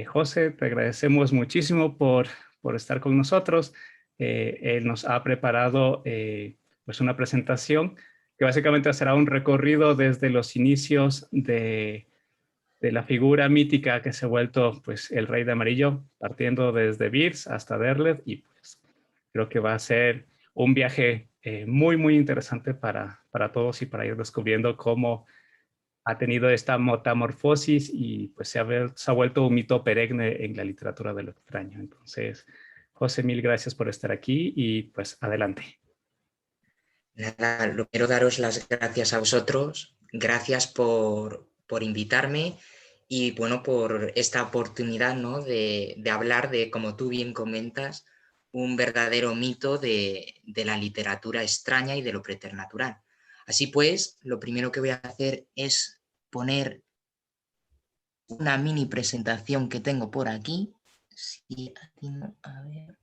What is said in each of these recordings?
José, te agradecemos muchísimo por estar con nosotros. Él nos ha preparado pues una presentación que básicamente será un recorrido desde los inicios de la figura mítica que se ha vuelto pues, el Rey de Amarillo, partiendo desde Beers hasta Derleth, y pues creo que va a ser un viaje muy interesante para todos y para ir descubriendo cómo ha tenido esta metamorfosis y pues se ha vuelto un mito perenne en la literatura de lo extraño. Entonces, José, mil gracias por estar aquí y pues adelante. Nada, lo quiero daros las gracias a vosotros, gracias por invitarme y bueno, por esta oportunidad, ¿no? de hablar de, como tú bien comentas, un verdadero mito de la literatura extraña y de lo preternatural. Así pues, lo primero que voy a hacer es poner una mini presentación que tengo por aquí. Si aquí no, a ver.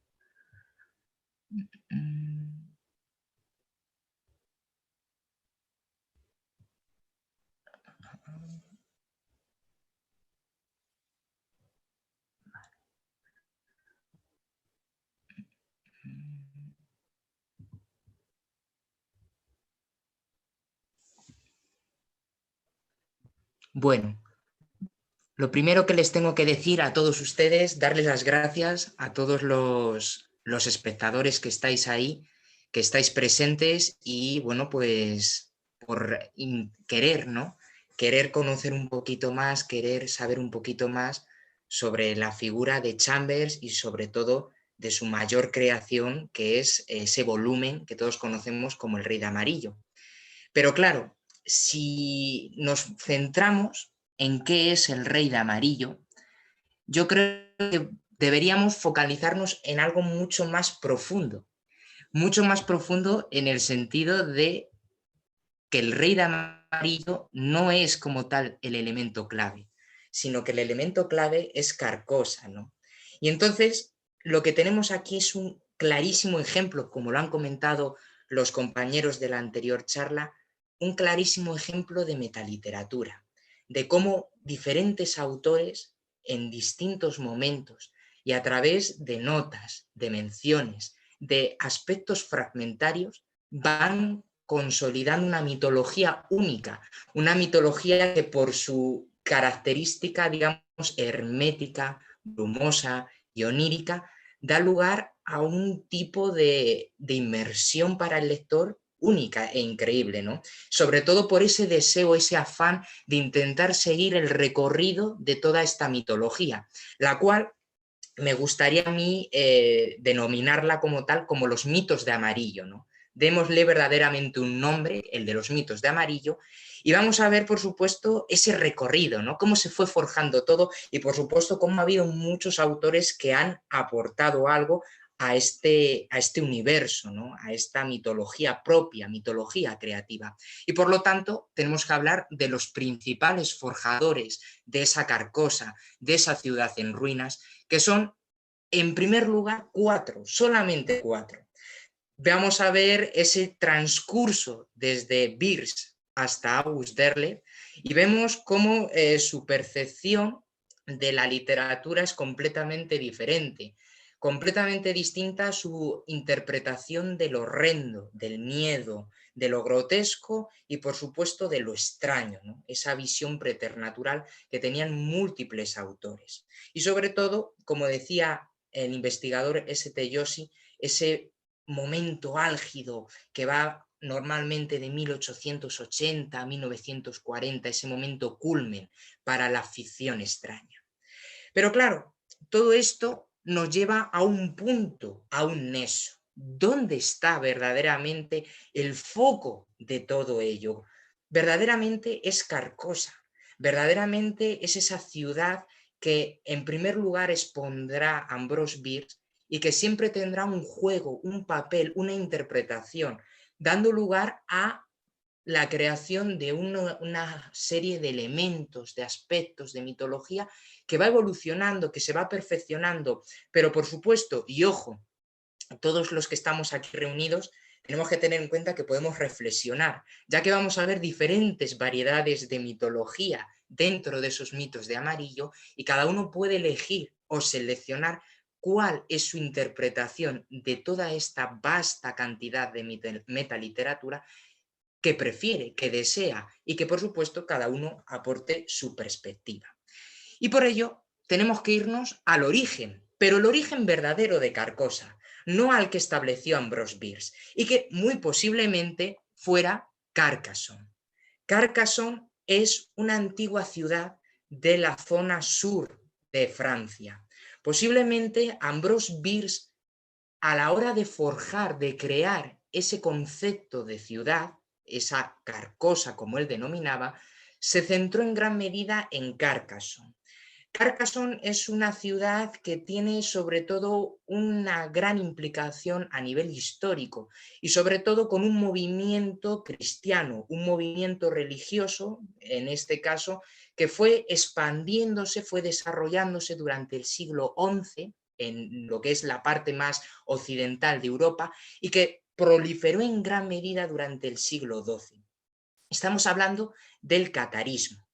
Bueno, lo primero que les tengo que decir a todos ustedes, darles las gracias a todos los espectadores que estáis ahí, que estáis presentes y bueno, pues por querer, ¿no? Querer conocer un poquito más, querer saber un poquito más sobre la figura de Chambers y sobre todo de su mayor creación, que es ese volumen que todos conocemos como El Rey de Amarillo. Pero claro, si nos centramos en qué es el Rey de Amarillo, yo creo que deberíamos focalizarnos en algo mucho más profundo en el sentido de que el Rey de Amarillo no es como tal el elemento clave, sino que el elemento clave es Carcosa, ¿no? Y entonces lo que tenemos aquí es un clarísimo ejemplo, como lo han comentado los compañeros de la anterior charla, un clarísimo ejemplo de metaliteratura, de cómo diferentes autores en distintos momentos y a través de notas, de menciones, de aspectos fragmentarios, van consolidando una mitología única, una mitología que por su característica, digamos, hermética, brumosa y onírica, da lugar a un tipo de inmersión para el lector única e increíble, ¿no? Sobre todo por ese deseo, ese afán de intentar seguir el recorrido de toda esta mitología, la cual me gustaría a mí denominarla como tal, como los mitos de amarillo, ¿no? Démosle verdaderamente un nombre, el de los mitos de amarillo, y vamos a ver, por supuesto, ese recorrido, ¿no? Cómo se fue forjando todo y, por supuesto, cómo ha habido muchos autores que han aportado algo a este universo, ¿no? A esta mitología propia, mitología creativa. Y por lo tanto, tenemos que hablar de los principales forjadores de esa Carcosa, de esa ciudad en ruinas, que son, en primer lugar, cuatro, solamente cuatro. Vamos a ver ese transcurso desde Beers hasta August Derleth y vemos cómo su percepción de la literatura es completamente distinta a su interpretación del horrendo, del miedo, de lo grotesco y por supuesto de lo extraño, ¿no? Esa visión preternatural que tenían múltiples autores. Y sobre todo, como decía el investigador S.T. Joshi, ese momento álgido que va normalmente de 1880 a 1940, ese momento culmen para la ficción extraña. Pero claro, todo esto nos lleva a un punto, a un nexo. ¿Dónde está verdaderamente el foco de todo ello? Verdaderamente es Carcosa, verdaderamente es esa ciudad que en primer lugar expondrá Ambrose Bierce y que siempre tendrá un juego, un papel, una interpretación, dando lugar a la creación de una serie de elementos, de aspectos, de mitología que va evolucionando, que se va perfeccionando, pero por supuesto, y ojo, todos los que estamos aquí reunidos tenemos que tener en cuenta que podemos reflexionar, ya que vamos a ver diferentes variedades de mitología dentro de esos mitos de amarillo y cada uno puede elegir o seleccionar cuál es su interpretación de toda esta vasta cantidad de metaliteratura que prefiere, que desea y que por supuesto cada uno aporte su perspectiva. Y por ello tenemos que irnos al origen, pero el origen verdadero de Carcosa, no al que estableció Ambrose Bierce, y que muy posiblemente fuera Carcassonne. Carcassonne es una antigua ciudad de la zona sur de Francia. Posiblemente Ambrose Bierce, a la hora de forjar, de crear ese concepto de ciudad, esa Carcosa como él denominaba, se centró en gran medida en Carcassonne. Carcassonne es una ciudad que tiene sobre todo una gran implicación a nivel histórico y sobre todo con un movimiento cristiano, un movimiento religioso, en este caso, que fue expandiéndose, fue desarrollándose durante el siglo XI en lo que es la parte más occidental de Europa y que proliferó en gran medida durante el siglo XII. Estamos hablando del catarismo.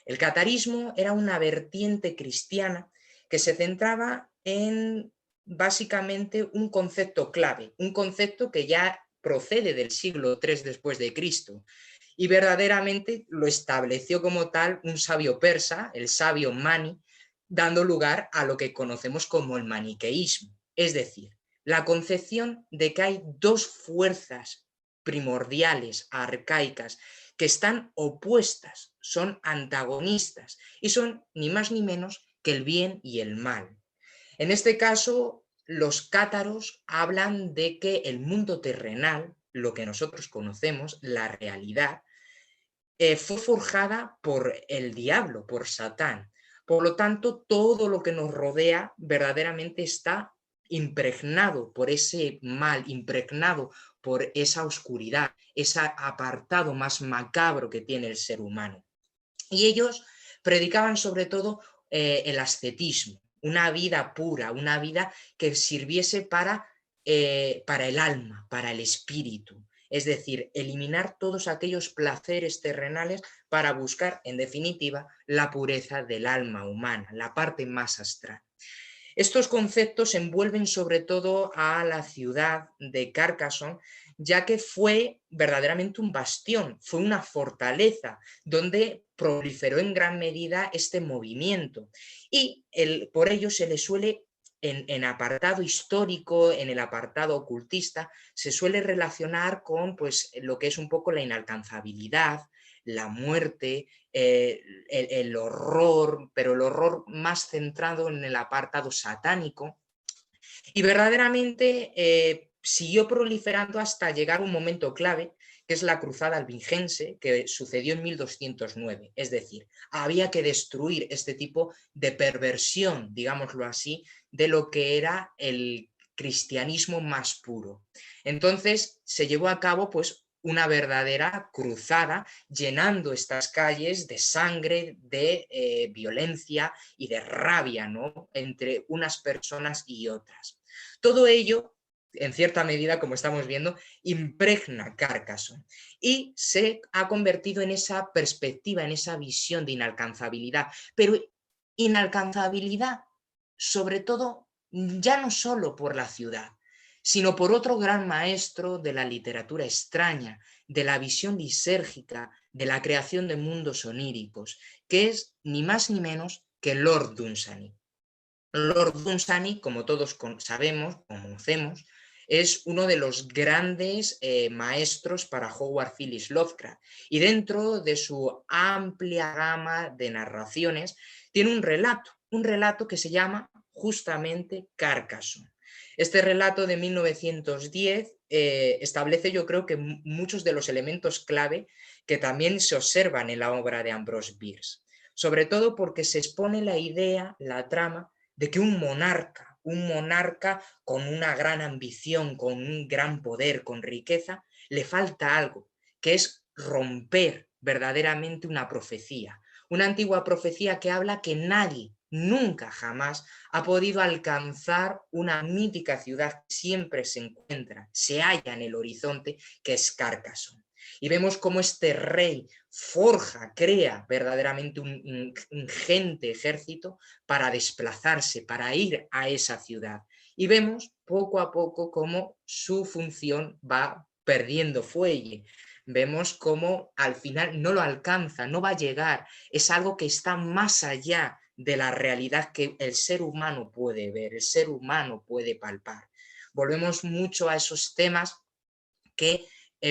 El catarismo era una vertiente cristiana que se centraba en básicamente un concepto clave, un concepto que ya procede del siglo III después de Cristo y verdaderamente lo estableció como tal un sabio persa, el sabio Mani, dando lugar a lo que conocemos como el maniqueísmo, es decir, la concepción de que hay dos fuerzas primordiales, arcaicas, que están opuestas, son antagonistas y son ni más ni menos que el bien y el mal. En este caso, los cátaros hablan de que el mundo terrenal, lo que nosotros conocemos, la realidad, fue forjada por el diablo, por Satán. Por lo tanto, todo lo que nos rodea verdaderamente está impregnado por ese mal, impregnado por esa oscuridad, ese apartado más macabro que tiene el ser humano. Y ellos predicaban sobre todo el ascetismo, una vida pura, una vida que sirviese para el alma, para el espíritu. Es decir, eliminar todos aquellos placeres terrenales para buscar, en definitiva, la pureza del alma humana, la parte más astral. Estos conceptos envuelven sobre todo a la ciudad de Carcassonne, ya que fue verdaderamente un bastión, fue una fortaleza donde proliferó en gran medida este movimiento y por ello se le suele en apartado histórico, en el apartado ocultista, se suele relacionar con pues, lo que es un poco la inalcanzabilidad, la muerte, el horror, pero el horror más centrado en el apartado satánico. Y verdaderamente siguió proliferando hasta llegar a un momento clave, que es la cruzada albingense, que sucedió en 1209. Es decir, había que destruir este tipo de perversión, digámoslo así, de lo que era el cristianismo más puro. Entonces se llevó a cabo pues una verdadera cruzada, llenando estas calles de sangre, de violencia y de rabia, ¿no?, entre unas personas y otras. Todo ello, en cierta medida, como estamos viendo, impregna Carcassonne y se ha convertido en esa perspectiva, en esa visión de inalcanzabilidad, pero inalcanzabilidad sobre todo ya no solo por la ciudad, sino por otro gran maestro de la literatura extraña, de la visión lisérgica, de la creación de mundos oníricos, que es ni más ni menos que Lord Dunsany. Lord Dunsany, como todos sabemos, conocemos, es uno de los grandes maestros para Howard Phillips Lovecraft y dentro de su amplia gama de narraciones tiene un relato que se llama justamente Carcassonne. Este relato de 1910 establece, yo creo que muchos de los elementos clave que también se observan en la obra de Ambrose Bierce, sobre todo porque se expone la idea, la trama, de que un monarca con una gran ambición, con un gran poder, con riqueza, le falta algo, que es romper verdaderamente una antigua profecía que habla que nadie, nunca jamás, ha podido alcanzar una mítica ciudad que siempre se encuentra, se halla en el horizonte, que es Carcassonne. Y vemos cómo este rey forja, crea verdaderamente un ingente ejército para desplazarse, para ir a esa ciudad. Y vemos poco a poco cómo su función va perdiendo fuelle. Vemos cómo al final no lo alcanza, no va a llegar. Es algo que está más allá de la realidad que el ser humano puede ver, el ser humano puede palpar. Volvemos mucho a esos temas que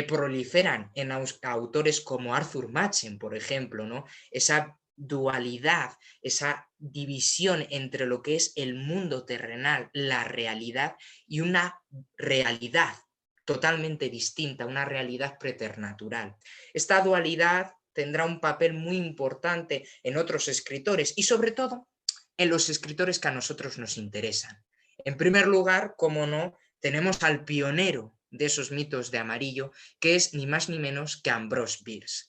proliferan en autores como Arthur Machen, por ejemplo, ¿no? Esa dualidad, esa división entre lo que es el mundo terrenal, la realidad, y una realidad totalmente distinta, una realidad preternatural. Esta dualidad tendrá un papel muy importante en otros escritores y sobre todo en los escritores que a nosotros nos interesan. En primer lugar, como no, tenemos al pionero de esos mitos de amarillo, que es ni más ni menos que Ambrose Bierce.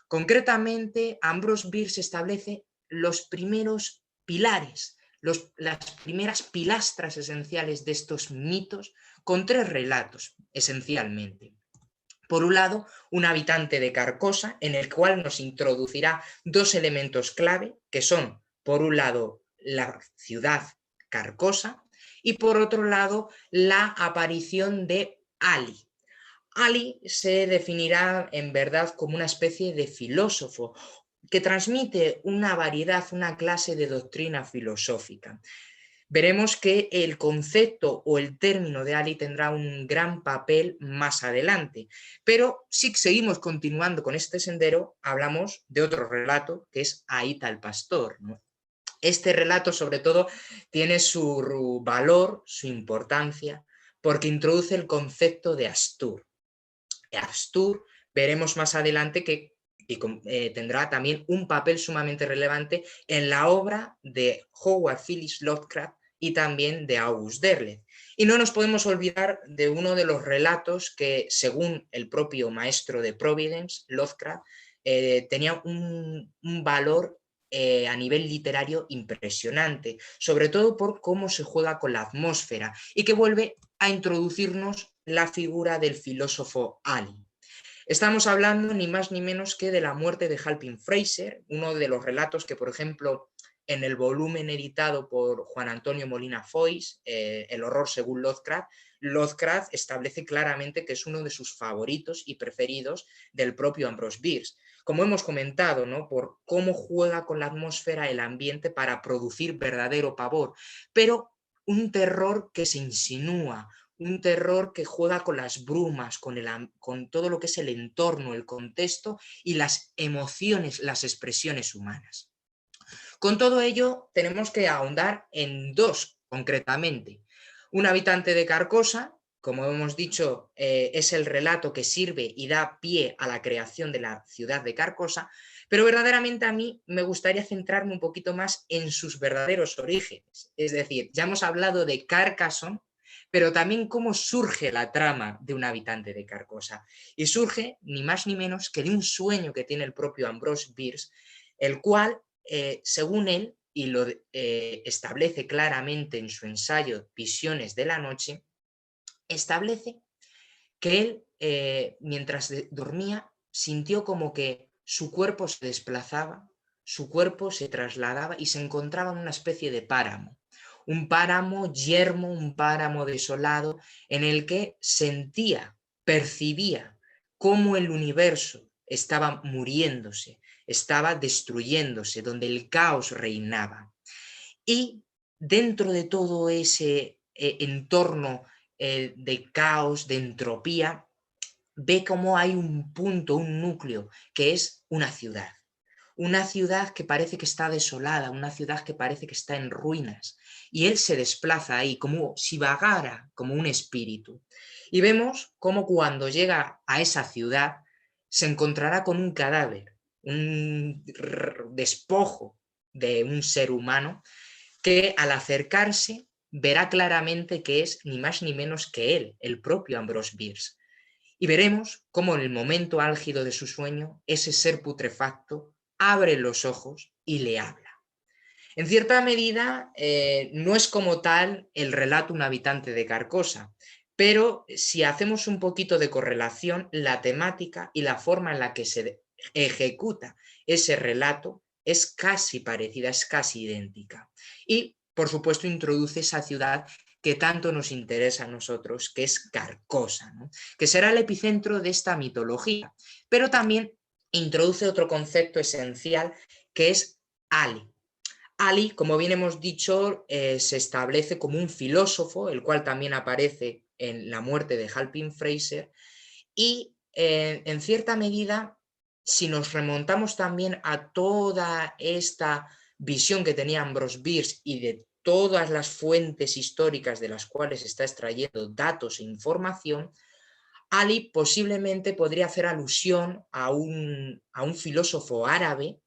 Concretamente, Ambrose Bierce establece los primeros pilares, las primeras pilastras esenciales de estos mitos con 3 relatos, esencialmente. Por un lado, un habitante de Carcosa, en el cual nos introducirá 2 elementos clave, que son, por un lado, la ciudad Carcosa y por otro lado, la aparición de Ali. Ali se definirá en verdad como una especie de filósofo que transmite una variedad, una clase de doctrina filosófica. Veremos que el concepto o el término de Ali tendrá un gran papel más adelante, pero si seguimos continuando con este sendero, hablamos de otro relato que es Aíta el pastor, ¿no? Este relato, sobre todo, tiene su valor, su importancia, porque introduce el concepto de Astur. Astur, veremos más adelante que tendrá también un papel sumamente relevante en la obra de Howard Phillips Lovecraft y también de August Derleth. Y no nos podemos olvidar de uno de los relatos que, según el propio maestro de Providence, Lovecraft, tenía un valor a nivel literario impresionante, sobre todo por cómo se juega con la atmósfera y que vuelve a introducirnos la figura del filósofo Ali. Estamos hablando ni más ni menos que de la muerte de Halpin Frasier, uno de los relatos que, por ejemplo, en el volumen editado por Juan Antonio Molina Foix, El horror según Lovecraft, Lovecraft establece claramente que es uno de sus favoritos y preferidos del propio Ambrose Bierce. Como hemos comentado, ¿no? Por cómo juega con la atmósfera, el ambiente para producir verdadero pavor, pero un terror que se insinúa, un terror que juega con las brumas, con todo lo que es el entorno, el contexto y las emociones, las expresiones humanas. Con todo ello, tenemos que ahondar en 2 concretamente. Un habitante de Carcosa, como hemos dicho, es el relato que sirve y da pie a la creación de la ciudad de Carcosa, pero verdaderamente a mí me gustaría centrarme un poquito más en sus verdaderos orígenes. Es decir, ya hemos hablado de Carcassonne, pero también cómo surge la trama de un habitante de Carcosa. Y surge ni más ni menos que de un sueño que tiene el propio Ambrose Bierce, el cual, según él, y lo establece claramente en su ensayo Visiones de la noche, establece que él, mientras dormía, sintió como que su cuerpo se desplazaba, su cuerpo se trasladaba y se encontraba en una especie de páramo. Un páramo yermo, un páramo desolado, en el que sentía, percibía cómo el universo estaba muriéndose, estaba destruyéndose, donde el caos reinaba. Y dentro de todo ese entorno de caos, de entropía, ve cómo hay un punto, un núcleo, que es una ciudad. Una ciudad que parece que está desolada, una ciudad que parece que está en ruinas. Y él se desplaza ahí como si vagara como un espíritu. Y vemos cómo cuando llega a esa ciudad se encontrará con un cadáver, un despojo de un ser humano que al acercarse verá claramente que es ni más ni menos que él, el propio Ambrose Bierce. Y veremos cómo en el momento álgido de su sueño, ese ser putrefacto abre los ojos y le habla. En cierta medida, no es como tal el relato Un habitante de Carcosa, pero si hacemos un poquito de correlación, la temática y la forma en la que se ejecuta ese relato es casi parecida, es casi idéntica. Y, por supuesto, introduce esa ciudad que tanto nos interesa a nosotros, que es Carcosa, ¿no? Que será el epicentro de esta mitología, pero también introduce otro concepto esencial que es Ali. Ali, como bien hemos dicho, se establece como un filósofo, el cual también aparece en La muerte de Halpin Frasier, y en cierta medida, si nos remontamos también a toda esta visión que tenía Ambrose Bierce y de todas las fuentes históricas de las cuales está extrayendo datos e información, Ali posiblemente podría hacer alusión a un filósofo árabe,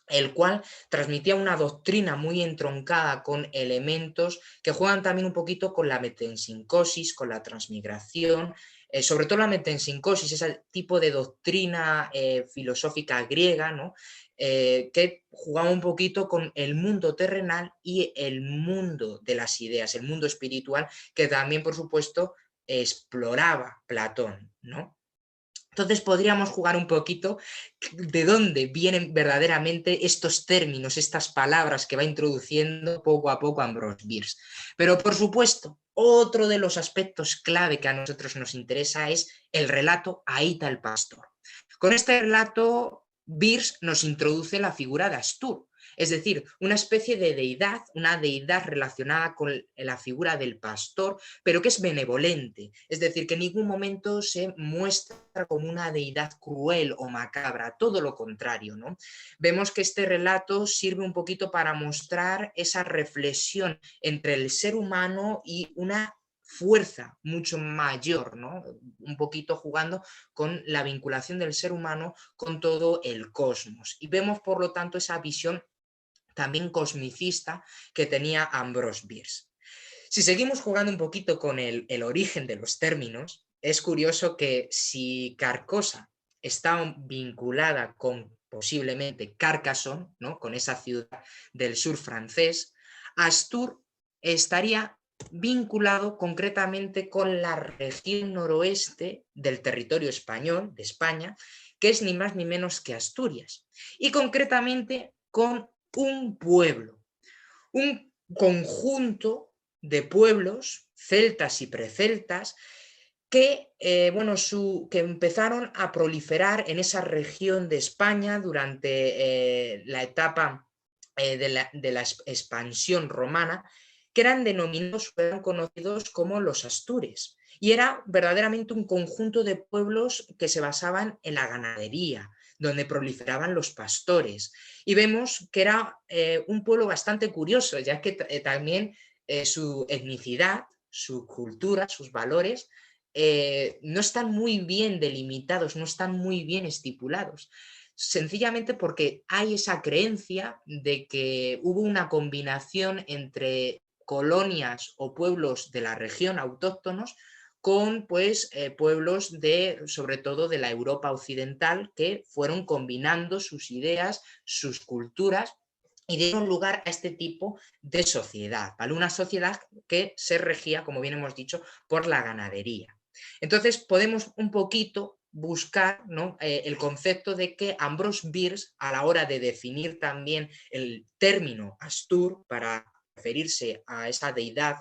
el cual transmitía una doctrina muy entroncada con elementos que juegan también un poquito con la metempsicosis, con la transmigración, sobre todo la metempsicosis, ese tipo de doctrina filosófica griega, ¿no? Que jugaba un poquito con el mundo terrenal y el mundo de las ideas, el mundo espiritual, que también, por supuesto, exploraba Platón, ¿no? Entonces podríamos jugar un poquito de dónde vienen verdaderamente estos términos, estas palabras que va introduciendo poco a poco Ambrose Bierce. Pero por supuesto, otro de los aspectos clave que a nosotros nos interesa es el relato Aíta el pastor. Con este relato, Bierce nos introduce la figura de Astur, es decir, una especie de deidad, una deidad relacionada con la figura del pastor, pero que es benevolente, es decir, que en ningún momento se muestra como una deidad cruel o macabra, todo lo contrario, ¿no? Vemos que este relato sirve un poquito para mostrar esa reflexión entre el ser humano y una fuerza mucho mayor, ¿no? Un poquito jugando con la vinculación del ser humano con todo el cosmos. Y vemos, por lo tanto, esa visión también cosmicista que tenía Ambrose Bierce. Si seguimos jugando un poquito con el origen de los términos, es curioso que si Carcosa está vinculada con posiblemente Carcassonne, ¿no? Con esa ciudad del sur francés, Astur estaría vinculado concretamente con la región noroeste del territorio español, de España, que es ni más ni menos que Asturias, y concretamente con un pueblo, un conjunto de pueblos celtas y preceltas que, que empezaron a proliferar en esa región de España durante la etapa de la expansión romana, que eran denominados, eran conocidos como los Astures. Y era verdaderamente un conjunto de pueblos que se basaban en la ganadería, donde proliferaban los pastores. Y vemos que era un pueblo bastante curioso, ya que también su etnicidad, su cultura, sus valores, no están muy bien delimitados, no están muy bien estipulados. Sencillamente porque hay esa creencia de que hubo una combinación entre colonias o pueblos de la región autóctonos con pues pueblos de sobre todo de la Europa occidental que fueron combinando sus ideas, sus culturas y dieron lugar a este tipo de sociedad, ¿vale? Una sociedad que se regía, como bien hemos dicho, por la ganadería. Entonces podemos un poquito buscar, ¿no? El concepto de que Ambrose Bierce, a la hora de definir también el término Astur para referirse a esa deidad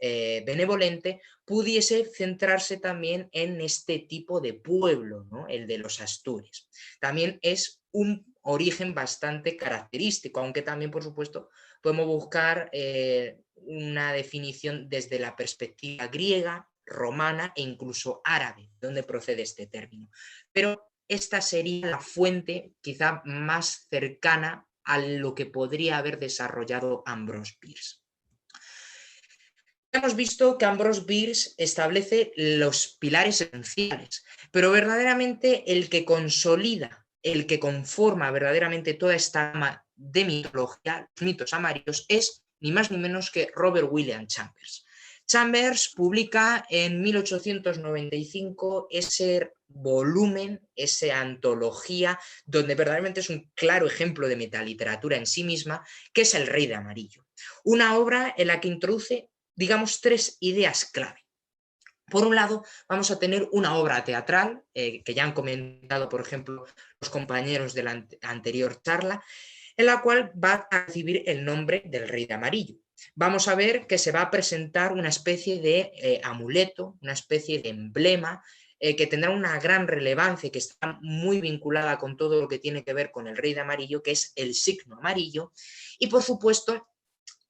benevolente, pudiese centrarse también en este tipo de pueblo, ¿no? El de los Astures. También es un origen bastante característico, aunque también, por supuesto, podemos buscar una definición desde la perspectiva griega, romana e incluso árabe, de donde procede este término. Pero esta sería la fuente quizá más cercana a lo que podría haber desarrollado Ambrose Bierce. Hemos visto que Ambrose Bierce establece los pilares esenciales, pero verdaderamente el que consolida, el que conforma verdaderamente toda esta gama de mitología, los mitos amarillos, es ni más ni menos que Robert William Chambers. Chambers publica en 1895 ese volumen, esa antología, donde verdaderamente es un claro ejemplo de metaliteratura en sí misma, que es El Rey de Amarillo. Una obra en la que introduce digamos, tres ideas clave. Por un lado, vamos a tener una obra teatral, que ya han comentado, por ejemplo, los compañeros de la anterior charla, en la cual va a recibir el nombre del Rey de Amarillo. Vamos a ver que se va a presentar una especie de amuleto, una especie de emblema, que tendrá una gran relevancia y que está muy vinculada con todo lo que tiene que ver con el Rey de Amarillo, que es el signo amarillo, y por supuesto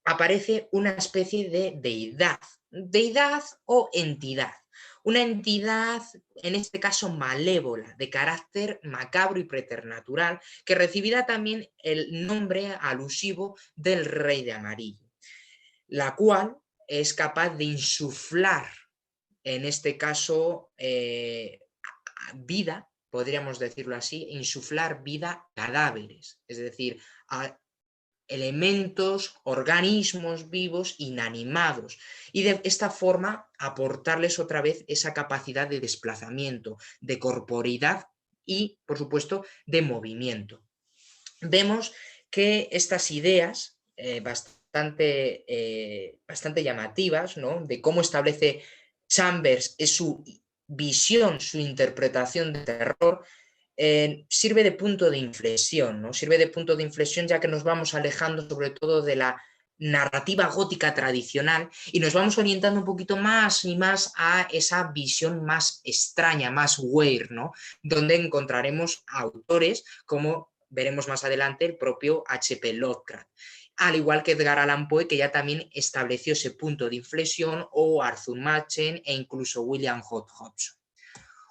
aparece una especie de deidad o entidad. Una entidad, en este caso malévola, de carácter macabro y preternatural, que recibirá también el nombre alusivo del Rey de Amarillo, la cual es capaz de insuflar, en este caso, vida, podríamos decirlo así, insuflar vida a cadáveres, es decir, a elementos, organismos vivos inanimados, y de esta forma aportarles otra vez esa capacidad de desplazamiento, de corporeidad y, por supuesto, de movimiento. Vemos que estas ideas bastante llamativas, ¿no?, de cómo establece Chambers su visión, su interpretación de terror, sirve de punto de inflexión, ¿no? Sirve de punto de inflexión, ya que nos vamos alejando sobre todo de la narrativa gótica tradicional y nos vamos orientando un poquito más y más a esa visión más extraña, más weird, ¿no?, donde encontraremos autores como veremos más adelante el propio H.P. Lovecraft, al igual que Edgar Allan Poe, que ya también estableció ese punto de inflexión, o Arthur Machen e incluso William Hobson.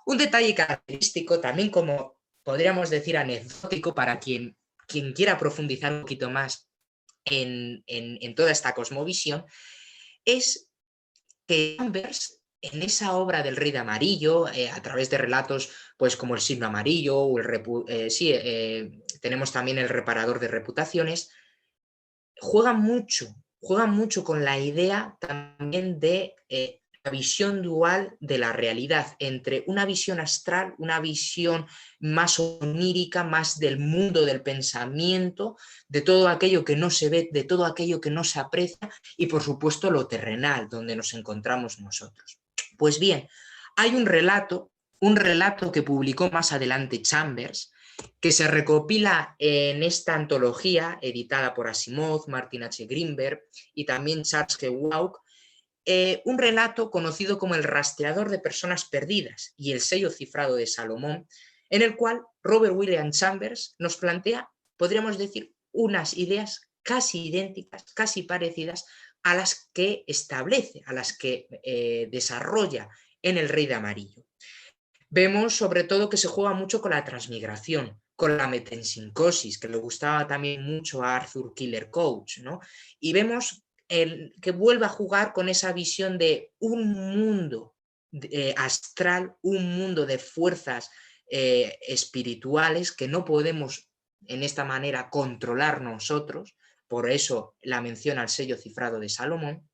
Un detalle característico, también como podríamos decir anecdótico para quien quiera profundizar un poquito más en toda esta cosmovisión, es que Chambers, en esa obra del Rey de Amarillo, a través de relatos pues como el signo amarillo, o tenemos también el reparador de reputaciones, juega mucho con la idea también de la visión dual de la realidad, entre una visión astral, una visión más onírica, más del mundo del pensamiento, de todo aquello que no se ve, de todo aquello que no se aprecia, y por supuesto lo terrenal, donde nos encontramos nosotros. Pues bien, hay un relato que publicó más adelante Chambers, que se recopila en esta antología editada por Asimov, Martin H. Greenberg y también Charles G. Waugh, un relato conocido como El rastreador de personas perdidas y El sello cifrado de Salomón, en el cual Robert William Chambers nos plantea, podríamos decir, unas ideas casi idénticas, casi parecidas a las que establece, a las que desarrolla en El Rey de Amarillo. Vemos sobre todo que se juega mucho con la transmigración, con la metempsicosis, que le gustaba también mucho a Arthur Killer Coach, ¿no? Y vemos que vuelve a jugar con esa visión de un mundo astral, un mundo de fuerzas espirituales que no podemos en esta manera controlar nosotros, por eso la mención al sello cifrado de Salomón,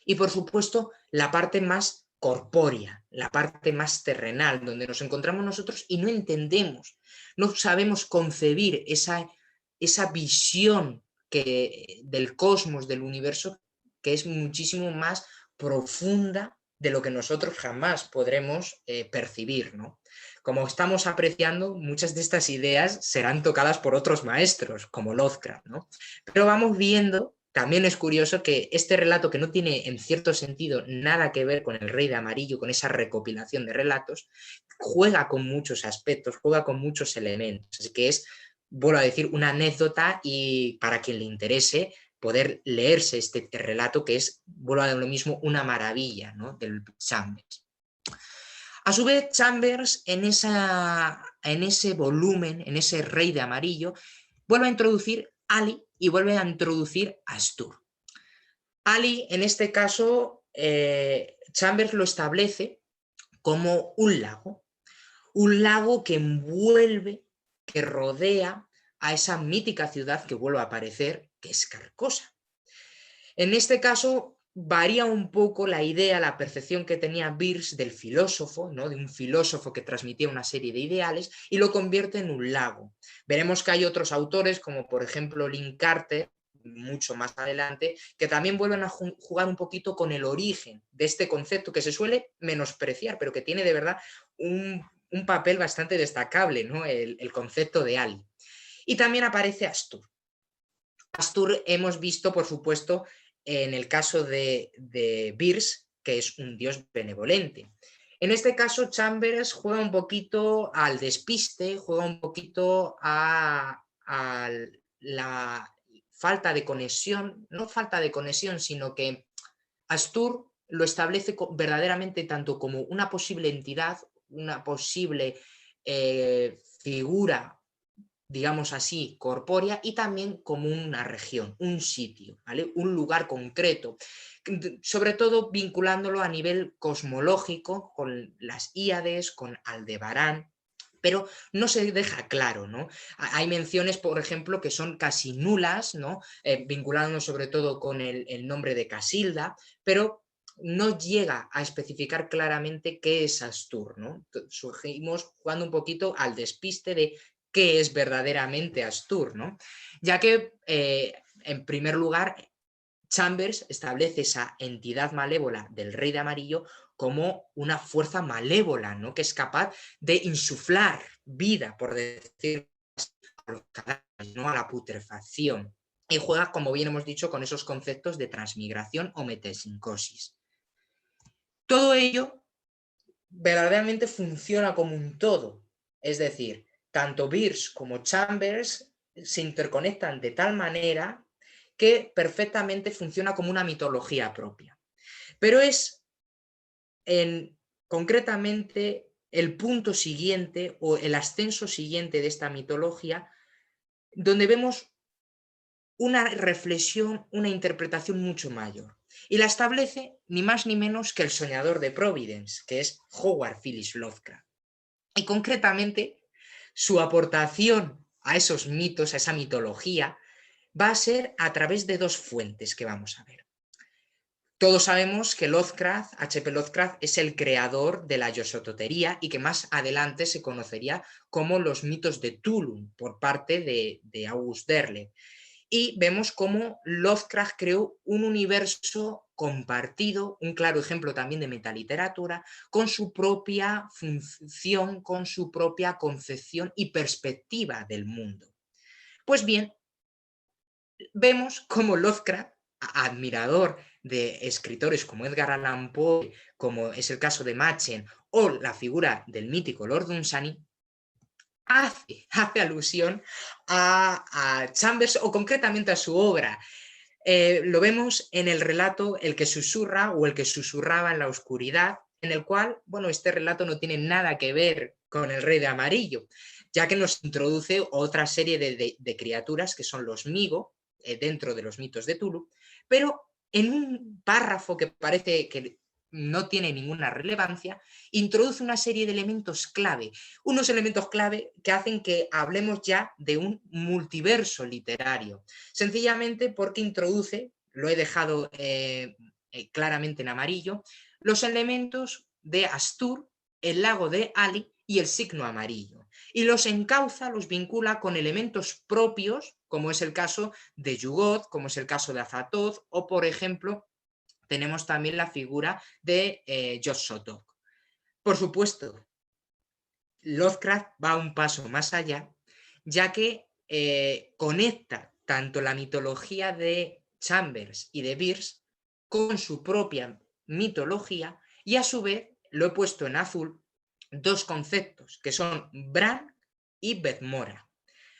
y por supuesto la parte más corpórea, la parte más terrenal, donde nos encontramos nosotros y no entendemos, no sabemos concebir esa visión del cosmos, del universo, que es muchísimo más profunda de lo que nosotros jamás podremos percibir, ¿no? Como estamos apreciando, muchas de estas ideas serán tocadas por otros maestros, como Lovecraft, ¿no? Pero vamos viendo, también es curioso que este relato, que no tiene en cierto sentido nada que ver con el Rey de Amarillo, con esa recopilación de relatos, juega con muchos aspectos, juega con muchos elementos. Así que es, vuelvo a decir, una anécdota, y para quien le interese poder leerse este relato, que es, vuelvo a lo mismo, una maravilla, ¿no?, del Chambers. A su vez, Chambers, en ese volumen, en ese Rey de Amarillo, vuelve a introducir Ali y vuelve a introducir a Astur. Ali, en este caso, Chambers lo establece como un lago que envuelve, que rodea a esa mítica ciudad que vuelve a aparecer, que es Carcosa. En este caso varía un poco la idea, la percepción que tenía Bierce del filósofo, ¿no?, de un filósofo que transmitía una serie de ideales, y lo convierte en un lago. Veremos que hay otros autores, como por ejemplo Lynn Carter, mucho más adelante, que también vuelven a jugar un poquito con el origen de este concepto que se suele menospreciar, pero que tiene de verdad un papel bastante destacable, ¿no? El concepto de Ali. Y también aparece Astur. Astur hemos visto, por supuesto, en el caso de Birs, que es un dios benevolente. En este caso, Chambers juega un poquito al despiste, juega un poquito a la falta de conexión, no falta de conexión, sino que Astur lo establece verdaderamente tanto como una posible entidad, una posible figura, digamos así, corpórea, y también como una región, un sitio, ¿vale? Un lugar concreto, sobre todo vinculándolo a nivel cosmológico con las Híades, con Aldebarán, pero no se deja claro, ¿no? Hay menciones, por ejemplo, que son casi nulas, ¿no? Vinculándonos sobre todo con el nombre de Casilda, pero no llega a especificar claramente qué es Astur, ¿no? Surgimos jugando un poquito al despiste de qué es verdaderamente Astur, ¿no? Ya que, en primer lugar, Chambers establece esa entidad malévola del Rey de Amarillo como una fuerza malévola, ¿no? Que es capaz de insuflar vida, por decirlo así, a los cadáveres, ¿no? A la putrefacción. Y juega, como bien hemos dicho, con esos conceptos de transmigración o metempsicosis. Todo ello verdaderamente funciona como un todo. Es decir, tanto Birs como Chambers se interconectan de tal manera que perfectamente funciona como una mitología propia. Pero es concretamente el punto siguiente o el ascenso siguiente de esta mitología donde vemos una reflexión, una interpretación mucho mayor. Y la establece ni más ni menos que el soñador de Providence, que es Howard Phillips Lovecraft. Y concretamente, su aportación a esos mitos, a esa mitología, va a ser a través de dos fuentes que vamos a ver. Todos sabemos que Lovecraft, H.P. Lovecraft, es el creador de la yosototería y que más adelante se conocería como los mitos de Cthulhu por parte de August Derleth. Y vemos cómo Lovecraft creó un universo compartido, un claro ejemplo también de metaliteratura, con su propia función, con su propia concepción y perspectiva del mundo. Pues bien, vemos cómo Lovecraft, admirador de escritores como Edgar Allan Poe, como es el caso de Machen, o la figura del mítico Lord Dunsany, hace alusión a Chambers o concretamente a su obra. Lo vemos en el relato El que susurra o El que susurraba en la oscuridad, en el cual, bueno, este relato no tiene nada que ver con el Rey de Amarillo, ya que nos introduce otra serie de criaturas que son los Migo, dentro de los mitos de Tulu, pero en un párrafo que parece que no tiene ninguna relevancia, introduce una serie de elementos clave, unos elementos clave que hacen que hablemos ya de un multiverso literario, sencillamente porque introduce, lo he dejado claramente en amarillo, los elementos de Astur, el lago de Ali y el signo amarillo, y los encauza, los vincula con elementos propios, como es el caso de Yugoth, como es el caso de Azathoth, o por ejemplo, tenemos también la figura de Yog-Sothoth. Por supuesto, Lovecraft va un paso más allá, ya que conecta tanto la mitología de Chambers y de Beers con su propia mitología, y a su vez lo he puesto en azul dos conceptos que son Bran y Bethmora.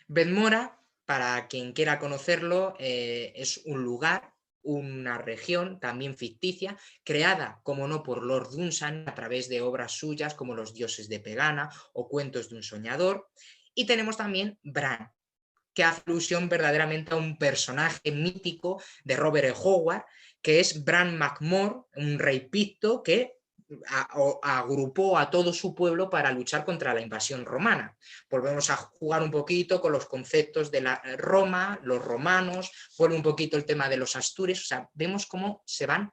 Bethmora, para quien quiera conocerlo, es un lugar, una región también ficticia, creada, como no, por Lord Dunsany a través de obras suyas como Los dioses de Pegana o Cuentos de un soñador. Y tenemos también Bran, que hace alusión verdaderamente a un personaje mítico de Robert E. Howard, que es Bran McMore, un rey picto que agrupó a todo su pueblo para luchar contra la invasión romana. Volvemos a jugar un poquito con los conceptos de la Roma, los romanos, vuelve un poquito el tema de los astures, o sea, vemos cómo se van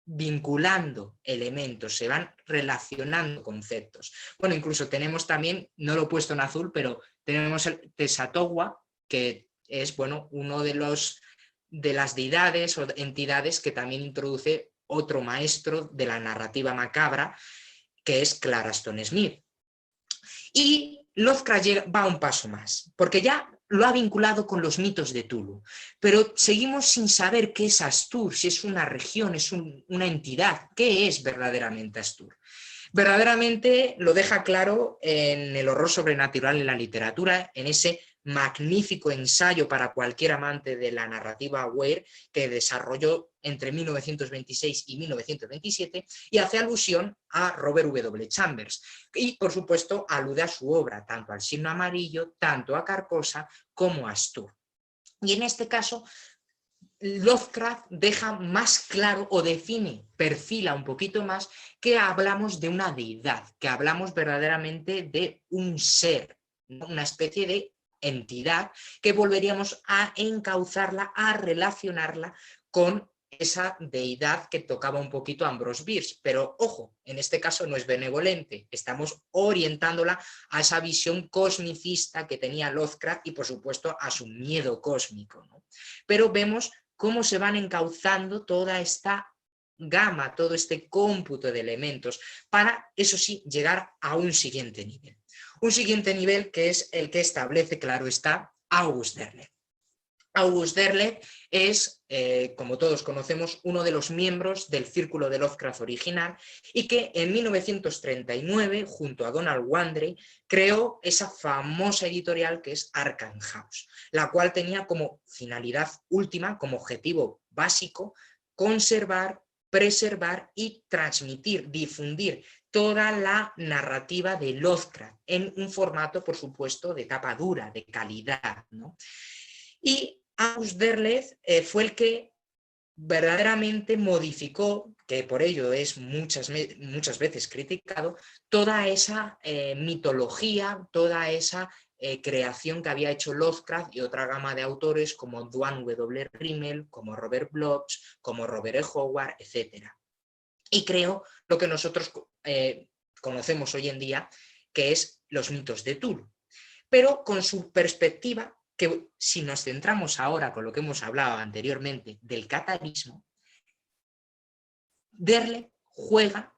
vinculando elementos, se van relacionando conceptos. Bueno, incluso tenemos también, no lo he puesto en azul, pero tenemos el Tezatohua, que es, bueno, uno de los de las deidades o entidades que también introduce otro maestro de la narrativa macabra, que es Clara Stone Smith. Y Lovecraft va un paso más, porque ya lo ha vinculado con los mitos de Tulu, pero seguimos sin saber qué es Astur, si es una región, es una entidad, qué es verdaderamente Astur. Verdaderamente lo deja claro en El horror sobrenatural en la literatura, en ese magnífico ensayo para cualquier amante de la narrativa Ware que desarrolló entre 1926 y 1927 y hace alusión a Robert W. Chambers. Y, por supuesto, alude a su obra, tanto al signo amarillo, tanto a Carcosa como a Astur. Y en este caso, Lovecraft deja más claro o define, perfila un poquito más que hablamos de una deidad, que hablamos verdaderamente de un ser, ¿no? Una especie de entidad que volveríamos a encauzarla, a relacionarla con esa deidad que tocaba un poquito a Ambrose Bierce. Pero ojo, en este caso no es benevolente, estamos orientándola a esa visión cosmicista que tenía Lovecraft y por supuesto a su miedo cósmico, ¿no? Pero vemos cómo se van encauzando toda esta gama, todo este cómputo de elementos para, eso sí, llegar a un siguiente nivel. Un siguiente nivel que es el que establece, claro está, August Derleth. August Derleth es, como todos conocemos, uno de los miembros del Círculo de Lovecraft original y que en 1939, junto a Donald Wandrei, creó esa famosa editorial que es Arkham House, la cual tenía como finalidad última, como objetivo básico, conservar, preservar y transmitir, difundir toda la narrativa de Lovecraft en un formato, por supuesto, de tapa dura, de calidad, ¿no? Y August Derleth fue el que verdaderamente modificó, que por ello es muchas veces criticado, toda esa mitología, toda esa creación que había hecho Lovecraft y otra gama de autores como Duane W. Rimmel, como Robert Bloch, como Robert E. Howard, etc. Y creo lo que nosotros conocemos hoy en día, que es los mitos de Tulu, pero con su perspectiva, que si nos centramos ahora con lo que hemos hablado anteriormente del catarismo, Derleth juega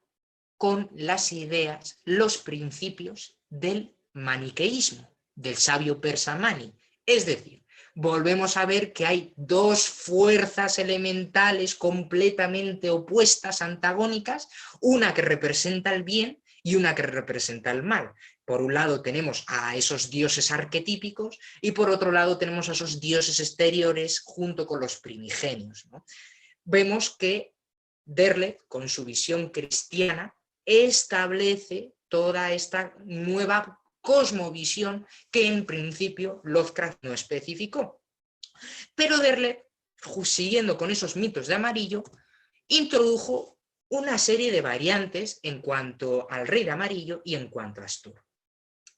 con las ideas, los principios del maniqueísmo, del sabio persa Mani. Es decir, volvemos a ver que hay dos fuerzas elementales completamente opuestas, antagónicas, una que representa el bien y una que representa el mal. Por un lado tenemos a esos dioses arquetípicos y por otro lado tenemos a esos dioses exteriores junto con los primigenios, ¿no? Vemos que Derleth, con su visión cristiana, establece toda esta nueva cosmovisión que en principio Lovecraft no especificó. Pero Derleth, siguiendo con esos mitos de amarillo, introdujo una serie de variantes en cuanto al rey de amarillo y en cuanto a Astur.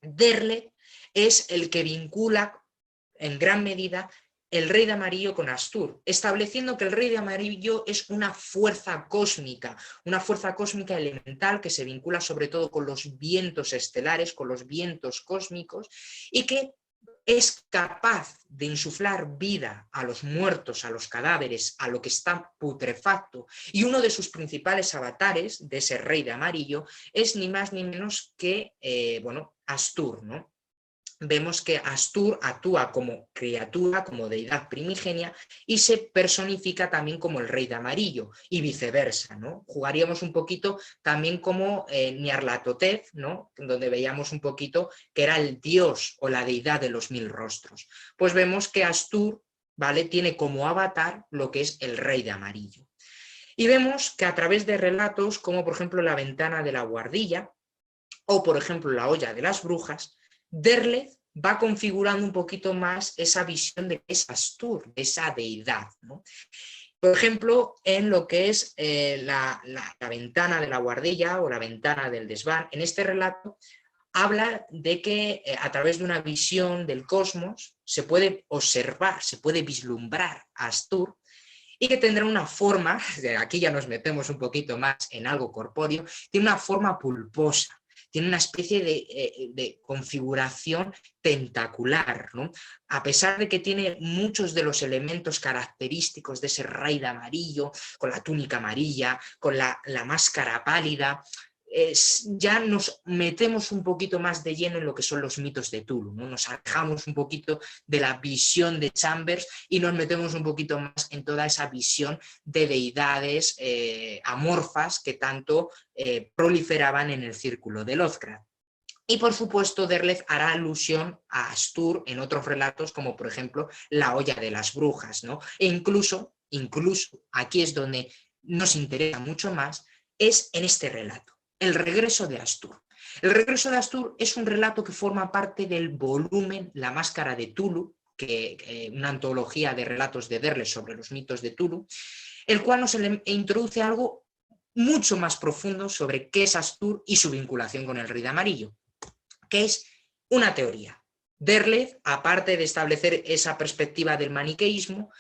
Derleth es el que vincula en gran medida el rey de amarillo con Astur, estableciendo que el rey de amarillo es una fuerza cósmica elemental que se vincula sobre todo con los vientos estelares, con los vientos cósmicos y que es capaz de insuflar vida a los muertos, a los cadáveres, a lo que está putrefacto. Y uno de sus principales avatares de ese rey de amarillo es ni más ni menos que, Astur, ¿no? Vemos que Astur actúa como criatura, como deidad primigenia y se personifica también como el rey de amarillo y viceversa, ¿no? Jugaríamos un poquito también como Nyarlathotep, ¿no? Donde veíamos un poquito que era el dios o la deidad de los 1000 rostros. Pues vemos que Astur, ¿vale?, tiene como avatar lo que es el rey de amarillo. Y vemos que a través de relatos como por ejemplo La ventana de la guardilla o por ejemplo La olla de las brujas, Derleth va configurando un poquito más esa visión de esa Astur, de esa deidad, ¿no? Por ejemplo, en lo que es la ventana de la guardilla o la ventana del desván, en este relato habla de que a través de una visión del cosmos se puede observar, se puede vislumbrar a Astur y que tendrá una forma, aquí ya nos metemos un poquito más en algo corpóreo, tiene una forma pulposa. tiene una especie de configuración tentacular, ¿no? A pesar de que tiene muchos de los elementos característicos de ese rey de amarillo, con la túnica amarilla, con la máscara pálida, ya nos metemos un poquito más de lleno en lo que son los mitos de Tulu, ¿no? Nos alejamos un poquito de la visión de Chambers y nos metemos un poquito más en toda esa visión de deidades amorfas que tanto proliferaban en el círculo de Lovecraft. Y por supuesto, Derleth hará alusión a Astur en otros relatos, como por ejemplo La olla de las brujas, ¿no? E incluso aquí es donde nos interesa mucho más, es en este relato, El regreso de Astur. El regreso de Astur es un relato que forma parte del volumen La máscara de Tulu, una antología de relatos de Derleth sobre los mitos de Tulu, el cual nos introduce algo mucho más profundo sobre qué es Astur y su vinculación con el Rey de Amarillo, que es una teoría. Derleth, aparte de establecer esa perspectiva del maniqueísmo,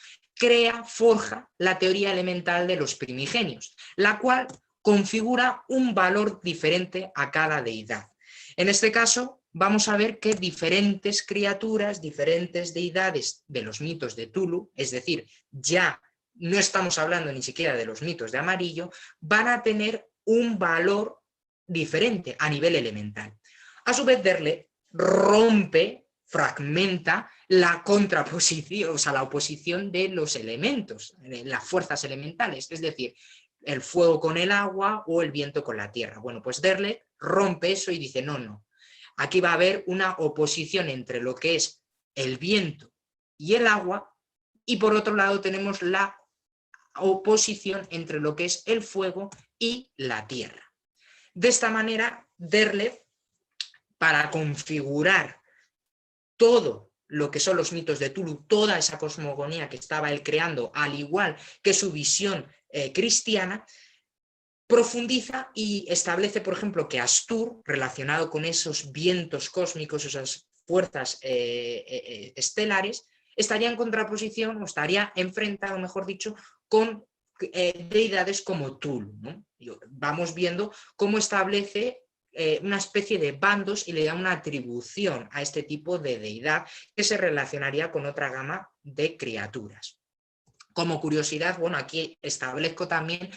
forja la teoría elemental de los primigenios, la cual configura un valor diferente a cada deidad. En este caso, vamos a ver que diferentes criaturas, diferentes deidades de los mitos de Tulu, es decir, ya no estamos hablando ni siquiera de los mitos de Amarillo, van a tener un valor diferente a nivel elemental. A su vez, Derleth rompe, fragmenta la contraposición, o sea, la oposición de los elementos, las fuerzas elementales, es decir, el fuego con el agua o el viento con la tierra. Bueno, pues Derleth rompe eso y dice, no, aquí va a haber una oposición entre lo que es el viento y el agua, y por otro lado tenemos la oposición entre lo que es el fuego y la tierra. De esta manera, Derleth, para configurar todo lo que son los mitos de Tulu, toda esa cosmogonía que estaba él creando, al igual que su visión cristiana, profundiza y establece, por ejemplo, que Astur, relacionado con esos vientos cósmicos, esas fuerzas estelares, estaría en contraposición o estaría enfrentado, mejor dicho, con deidades como Tulu, ¿no? Vamos viendo cómo establece una especie de bandos y le da una atribución a este tipo de deidad que se relacionaría con otra gama de criaturas. Como curiosidad, bueno, aquí establezco también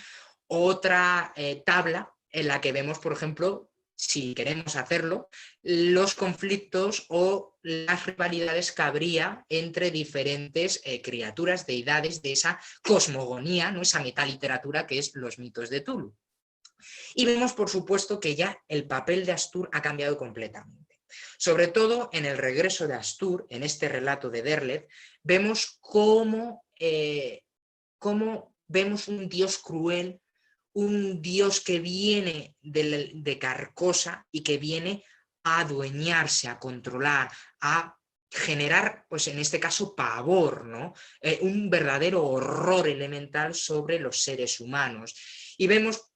otra tabla en la que vemos, por ejemplo, si queremos hacerlo, los conflictos o las rivalidades que habría entre diferentes criaturas, deidades de esa cosmogonía, ¿no? Esa metaliteratura que es los mitos de Tulu. Y vemos, por supuesto, que ya el papel de Astur ha cambiado completamente. Sobre todo en el regreso de Astur, en este relato de Derleth, vemos cómo vemos un dios cruel, un dios que viene de Carcosa y que viene a adueñarse, a controlar, a generar, pues en este caso, pavor, ¿no? Un verdadero horror elemental sobre los seres humanos. Y vemos,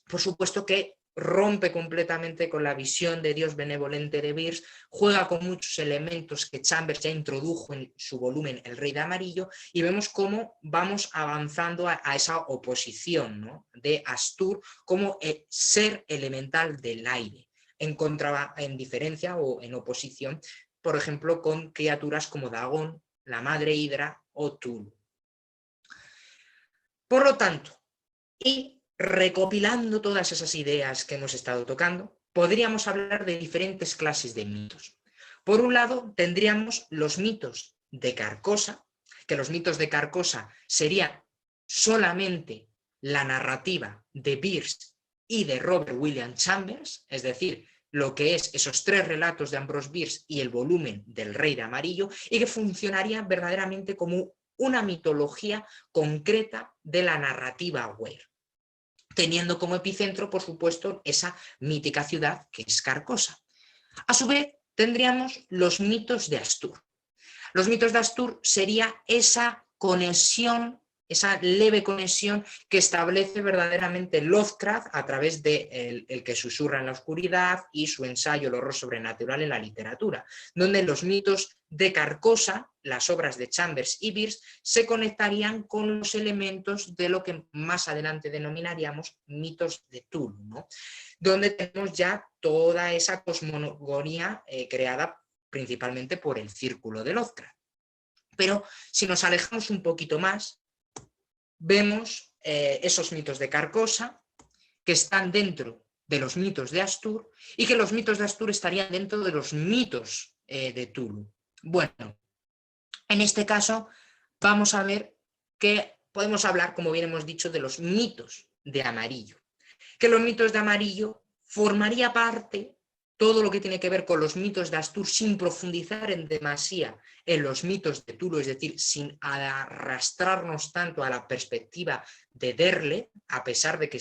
por supuesto, que rompe completamente con la visión de Dios benevolente de Beers, juega con muchos elementos que Chambers ya introdujo en su volumen El Rey de Amarillo, y vemos cómo vamos avanzando a esa oposición, ¿no? De Astur como ser elemental del aire, en diferencia o en oposición, por ejemplo, con criaturas como Dagón, la Madre Hidra o Tulu. Por lo tanto, recopilando todas esas ideas que hemos estado tocando, podríamos hablar de diferentes clases de mitos. Por un lado, tendríamos los mitos de Carcosa, que los mitos de Carcosa serían solamente la narrativa de Beers y de Robert William Chambers, es decir, lo que es esos 3 relatos de Ambrose Bierce y el volumen del Rey de Amarillo, y que funcionaría verdaderamente como una mitología concreta de la narrativa Were, teniendo como epicentro, por supuesto, esa mítica ciudad que es Carcosa. A su vez, tendríamos los mitos de Astur. Los mitos de Astur sería esa conexión esa leve conexión que establece verdaderamente Lovecraft a través de el que susurra en la oscuridad y su ensayo El horror sobrenatural en la literatura, donde los mitos de Carcosa, las obras de Chambers y Bierce, se conectarían con los elementos de lo que más adelante denominaríamos mitos de Cthulhu, ¿no? Donde tenemos ya toda esa cosmogonía creada principalmente por el círculo de Lovecraft. Pero si nos alejamos un poquito más, vemos esos mitos de Carcosa que están dentro de los mitos de Astur y que los mitos de Astur estarían dentro de los mitos de Cthulhu. Bueno, en este caso vamos a ver que podemos hablar, como bien hemos dicho, de los mitos de Amarillo. Que los mitos de Amarillo formaría parte todo lo que tiene que ver con los mitos de Astur sin profundizar en demasía en los mitos de Cthulhu, es decir, sin arrastrarnos tanto a la perspectiva de Derle, a pesar de que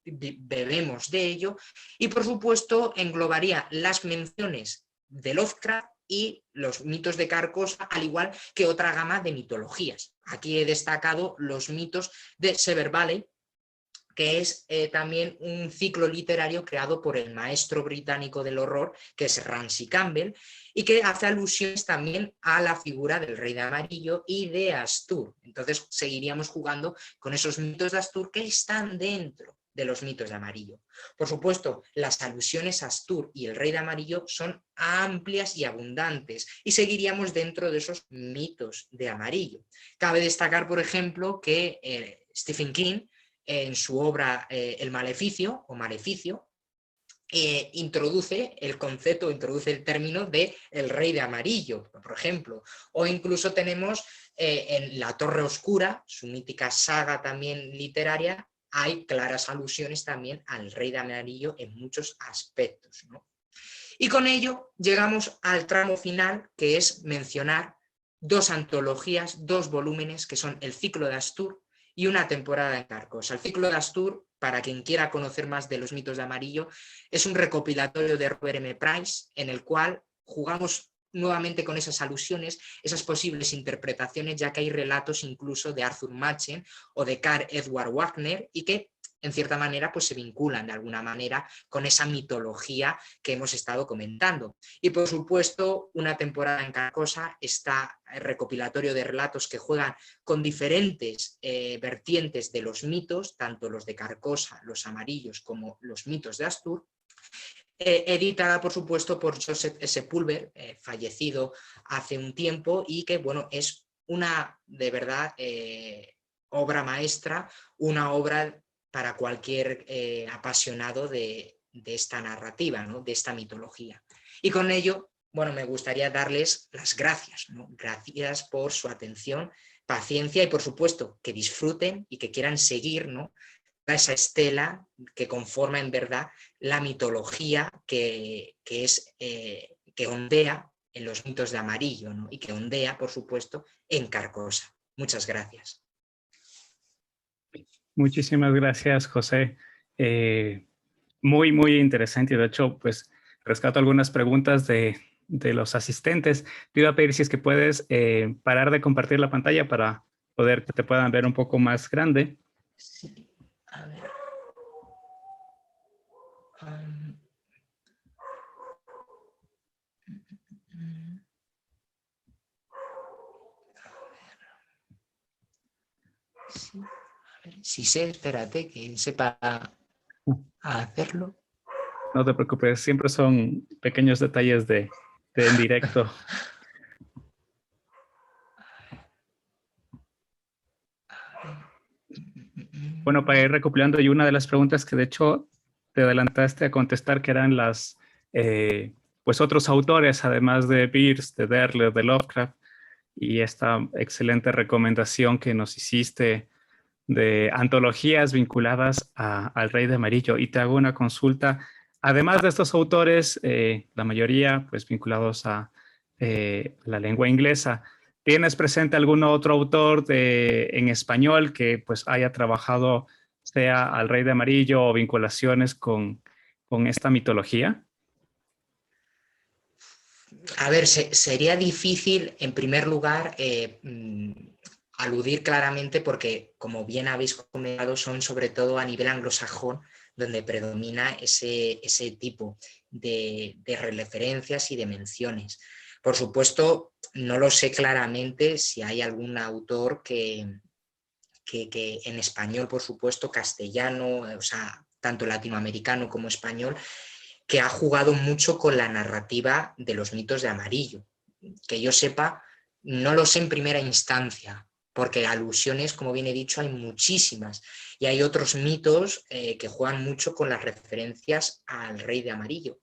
bebemos de ello, y por supuesto englobaría las menciones de Lovecraft y los mitos de Carcosa, al igual que otra gama de mitologías. Aquí he destacado los mitos de Sever Valley, que es también un ciclo literario creado por el maestro británico del horror, que es Ramsey Campbell, y que hace alusiones también a la figura del Rey de Amarillo y de Astur. Entonces seguiríamos jugando con esos mitos de Astur que están dentro de los mitos de Amarillo. Por supuesto, las alusiones a Astur y el Rey de Amarillo son amplias y abundantes, y seguiríamos dentro de esos mitos de Amarillo. Cabe destacar, por ejemplo, que Stephen King, en su obra El Maleficio o Maleficio, introduce el concepto, introduce el término de el Rey de Amarillo, por ejemplo. O incluso tenemos en La Torre Oscura, su mítica saga también literaria, hay claras alusiones también al Rey de Amarillo en muchos aspectos, ¿no? Y con ello llegamos al tramo final, que es mencionar dos antologías, dos volúmenes, que son El Ciclo de Astur y Una temporada en Carcosa. El Ciclo de Astur, para quien quiera conocer más de los mitos de Amarillo, es un recopilatorio de Robert M. Price, en el cual jugamos nuevamente con esas alusiones, esas posibles interpretaciones, ya que hay relatos incluso de Arthur Machen o de Karl Edward Wagner, y que en cierta manera pues se vinculan de alguna manera con esa mitología que hemos estado comentando. Y por supuesto, Una temporada en Carcosa, está recopilatorio de relatos que juegan con diferentes vertientes de los mitos, tanto los de Carcosa, los amarillos, como los mitos de Astur, editada por supuesto por Joseph S. Pulver, fallecido hace un tiempo, y que bueno, es una de verdad obra maestra, una obra para cualquier apasionado de esta narrativa, ¿no? De esta mitología. Y con ello, bueno, me gustaría darles las gracias, ¿no? Gracias por su atención, paciencia y por supuesto que disfruten y que quieran seguir, ¿no?, esa estela que conforma en verdad la mitología que ondea en los mitos de Amarillo, ¿no? Y que ondea, por supuesto, en Carcosa. Muchas gracias. Muchísimas gracias, José. Muy, muy interesante. De hecho, pues rescato algunas preguntas de los asistentes. Te iba a pedir si es que puedes parar de compartir la pantalla para poder que te puedan ver un poco más grande. Sí, a ver. Sí, a ver, si sé, espérate, que sepa hacerlo. No te preocupes, siempre son pequeños detalles de en directo. Bueno, para ir recopilando, y una de las preguntas que de hecho te adelantaste a contestar, que eran las, pues otros autores, además de Bierce, de Derle, de Lovecraft, y esta excelente recomendación que nos hiciste de antologías vinculadas al Rey de Amarillo. Y te hago una consulta. Además de estos autores, la mayoría pues vinculados a la lengua inglesa, ¿tienes presente algún otro autor en español que pues haya trabajado, sea al Rey de Amarillo o vinculaciones con esta mitología? A ver, sería difícil, en primer lugar, aludir claramente porque, como bien habéis comentado, son sobre todo a nivel anglosajón donde predomina ese tipo de referencias y de menciones. Por supuesto, no lo sé claramente si hay algún autor que en español, por supuesto, castellano, o sea, tanto latinoamericano como español, que ha jugado mucho con la narrativa de los mitos de Amarillo. Que yo sepa, no lo sé en primera instancia, porque alusiones, como bien he dicho, hay muchísimas. Y hay otros mitos que juegan mucho con las referencias al Rey de Amarillo.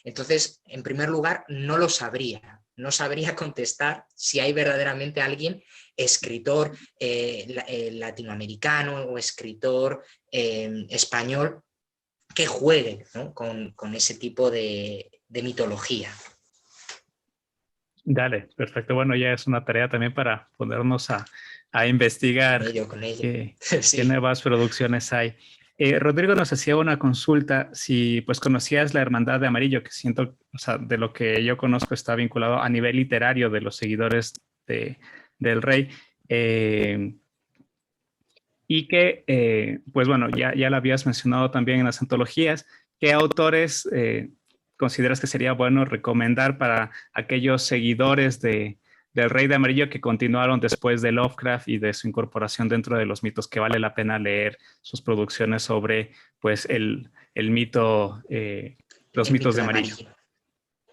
Entonces, en primer lugar, no sabría contestar si hay verdaderamente alguien, escritor latinoamericano o escritor español, que juegue, ¿no? con ese tipo de mitología. Dale, perfecto. Bueno, ya es una tarea también para ponernos a investigar Con ello. qué Sí. nuevas producciones hay. Rodrigo nos hacía una consulta si pues conocías la Hermandad de Amarillo, que siento, o sea, de lo que yo conozco está vinculado a nivel literario de los seguidores del Rey. Y que, pues bueno, ya lo habías mencionado también en las antologías. ¿Qué autores consideras que sería bueno recomendar para aquellos seguidores del Rey de Amarillo que continuaron después de Lovecraft y de su incorporación dentro de los mitos, que vale la pena leer sus producciones sobre pues el mito, los El mitos mito de de Amarillo? Amarillo.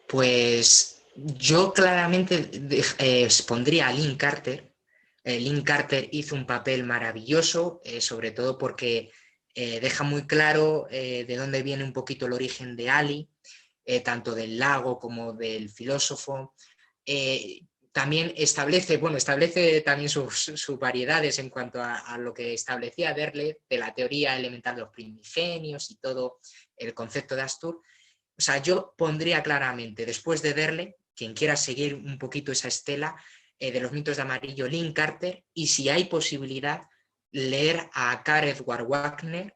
Pues yo claramente pondría a Lynn Carter. Lynn Carter hizo un papel maravilloso, sobre todo porque deja muy claro de dónde viene un poquito el origen de Ali, tanto del lago como del filósofo. También establece también sus variedades en cuanto a lo que establecía Derle de la teoría elemental de los primigenios y todo el concepto de Astur. O sea, yo pondría claramente, después de Derle, quien quiera seguir un poquito esa estela de los mitos de Amarillo, Lynn Carter, y si hay posibilidad, leer a Karl Edward Wagner.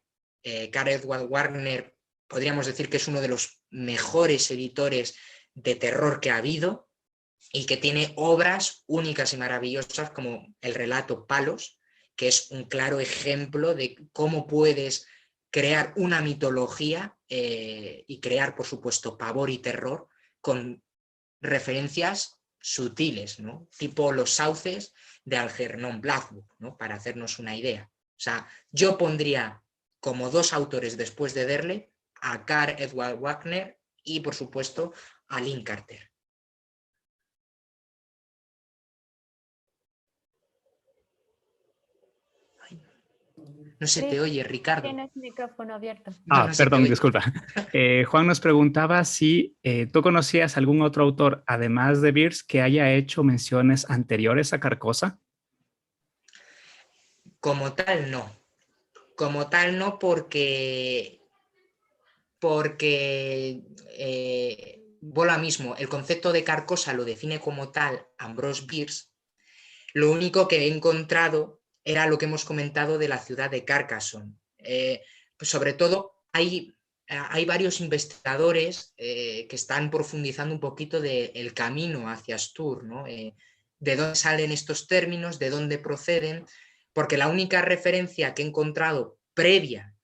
Karl Edward Wagner podríamos decir que es uno de los mejores editores de terror que ha habido y que tiene obras únicas y maravillosas como el relato Palos, que es un claro ejemplo de cómo puedes crear una mitología y crear, por supuesto, pavor y terror con referencias sutiles, ¿no? Tipo los sauces de Algernon Blackwood, ¿no? Para hacernos una idea. O sea, yo pondría como dos autores después de Derle a Karl Edward Wagner y, por supuesto, a Lynn Carter. No se te oye, Ricardo. Tienes micrófono abierto. No se te Perdón, oye. disculpa. Juan nos preguntaba si tú conocías algún otro autor, además de Bierce, que haya hecho menciones anteriores a Carcosa. Como tal, no. Como tal, no, porque vuelvo mismo, el concepto de Carcosa lo define como tal Ambrose Bierce. Lo único que he encontrado era lo que hemos comentado de la ciudad de Carcassonne. Pues sobre todo hay varios investigadores que están profundizando un poquito del camino hacia Astur, ¿no? De dónde salen estos términos, de dónde proceden, porque la única referencia que he encontrado previa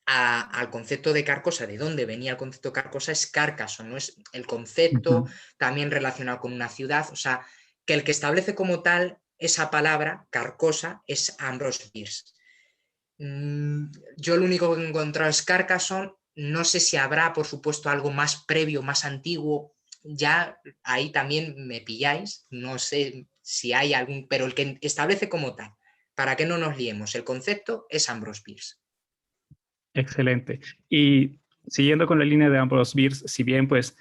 al concepto de Carcosa, de dónde venía el concepto de Carcosa, es Carcassonne, no es el concepto también relacionado con una ciudad, o sea, que el que establece como tal esa palabra, Carcosa, es Ambrose Bierce. Yo lo único que he encontrado es Carcassonne, no sé si habrá, por supuesto, algo más previo, más antiguo, ya ahí también me pilláis, no sé si hay algún, pero el que establece como tal, para que no nos liemos, el concepto es Ambrose Bierce. Excelente. Y siguiendo con la línea de Ambrose Bierce, si bien pues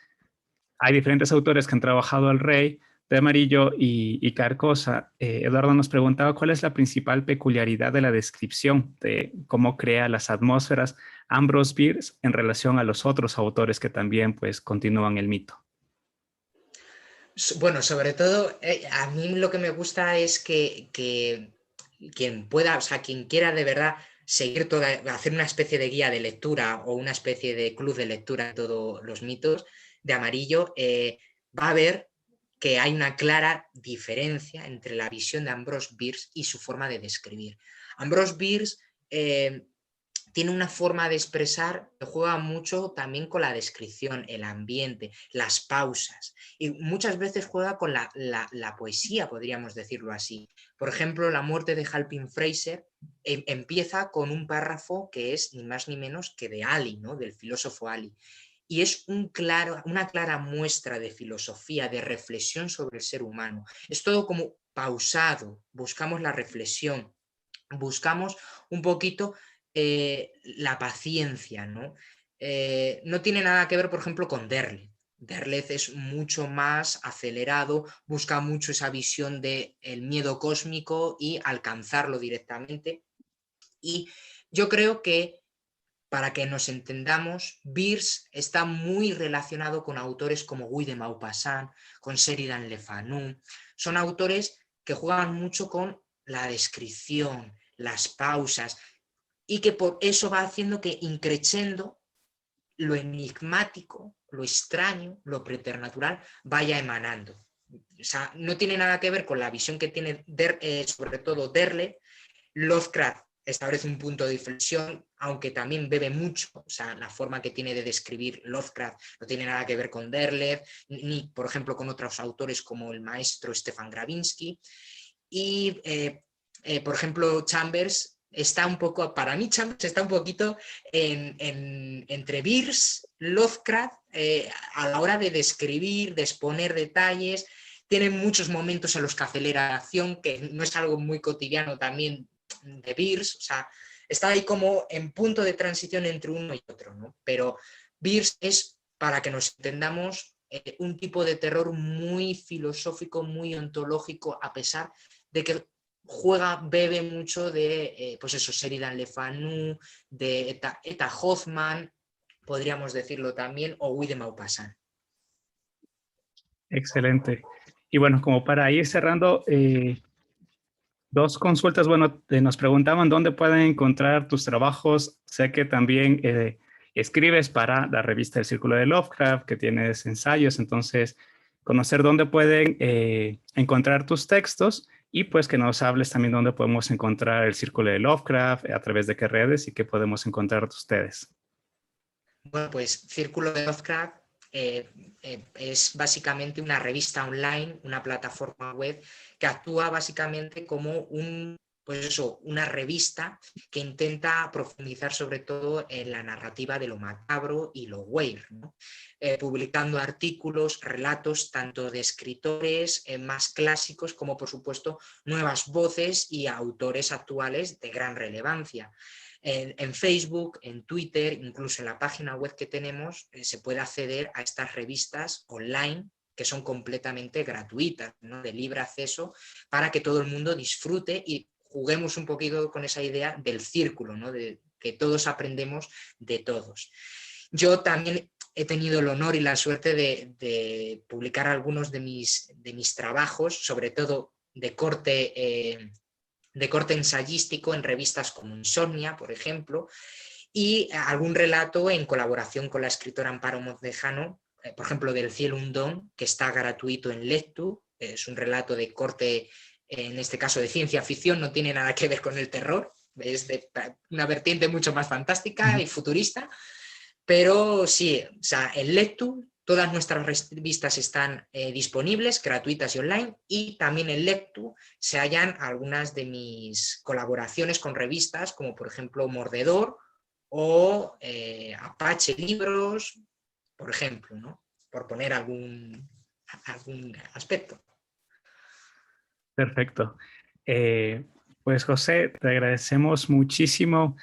hay diferentes autores que han trabajado al Rey de Amarillo y Carcosa, Eduardo nos preguntaba cuál es la principal peculiaridad de la descripción de cómo crea las atmósferas Ambrose Bierce en relación a los otros autores que también pues continúan el mito. Bueno, sobre todo, a mí lo que me gusta es que quien pueda, o sea, quien quiera de verdad seguir hacer una especie de guía de lectura o una especie de club de lectura de todos los mitos de Amarillo, va a ver que hay una clara diferencia entre la visión de Ambrose Bierce y su forma de describir. Ambrose Bierce tiene una forma de expresar que juega mucho también con la descripción, el ambiente, las pausas, y muchas veces juega con la poesía, podríamos decirlo así. Por ejemplo, La muerte de Halpin Frasier empieza con un párrafo que es ni más ni menos que de Ali, ¿no? Del filósofo Ali. Y es una clara muestra de filosofía, de reflexión sobre el ser humano. Es todo como pausado, buscamos la reflexión, buscamos un poquito la paciencia, ¿no? No tiene nada que ver, por ejemplo, con Derleth. Derleth es mucho más acelerado, busca mucho esa visión del miedo cósmico y alcanzarlo directamente. Y yo creo que, para que nos entendamos, Bierce está muy relacionado con autores como Guy de Maupassant, con Sheridan Le Fanu. Son autores que juegan mucho con la descripción, las pausas, y que por eso va haciendo que, increciendo, lo enigmático, lo extraño, lo preternatural vaya emanando. O sea, no tiene nada que ver con la visión que tiene sobre todo Derleth. Lovecraft establece un punto de inflexión, aunque también bebe mucho. O sea, la forma que tiene de describir Lovecraft no tiene nada que ver con Derleth, ni por ejemplo con otros autores como el maestro Stefan Gravinsky. Y por ejemplo, Chambers está un poco, para mí Chambers está un poquito entre Bierce, Lovecraft, a la hora de describir, de exponer detalles. Tiene muchos momentos en los que acelera acción, que no es algo muy cotidiano también de Bierce. O sea, está ahí como en punto de transición entre uno y otro, ¿no? Pero Bierce es, para que nos entendamos, un tipo de terror muy filosófico, muy ontológico, a pesar de que bebe mucho de, pues eso, Sheridan Le Fanu, de Eta Hoffman, podríamos decirlo también, o Guy de Maupassant. Excelente. Y bueno, como para ir cerrando, dos consultas. Bueno, nos preguntaban dónde pueden encontrar tus trabajos. Sé que también escribes para la revista El Círculo de Lovecraft, que tienes ensayos, entonces conocer dónde pueden encontrar tus textos y pues que nos hables también dónde podemos encontrar El Círculo de Lovecraft, a través de qué redes y qué podemos encontrar de ustedes. Bueno, pues Círculo de Lovecraft es básicamente una revista online, una plataforma web que actúa básicamente como pues eso, una revista que intenta profundizar sobre todo en la narrativa de lo macabro y lo weird, ¿no? Publicando artículos, relatos tanto de escritores más clásicos como por supuesto nuevas voces y autores actuales de gran relevancia. En Facebook, en Twitter, incluso en la página web que tenemos, se puede acceder a estas revistas online que son completamente gratuitas, ¿no? De libre acceso, para que todo el mundo disfrute y juguemos un poquito con esa idea del círculo, ¿no? De que todos aprendemos de todos. Yo también he tenido el honor y la suerte de publicar algunos de mis trabajos, sobre todo de corte ensayístico, en revistas como Insomnia, por ejemplo, y algún relato en colaboración con la escritora Amparo Montejano, por ejemplo, del Cielo un Don, que está gratuito en Lectu. Es un relato de corte, en este caso de ciencia ficción, no tiene nada que ver con el terror, es de una vertiente mucho más fantástica y futurista, pero sí, o sea, en Lectu todas nuestras revistas están disponibles, gratuitas y online, y también en Lectu se hallan algunas de mis colaboraciones con revistas, como por ejemplo Mordedor o Apache Libros, por ejemplo, ¿no? Por poner algún aspecto. Perfecto. Pues José, te agradecemos muchísimo.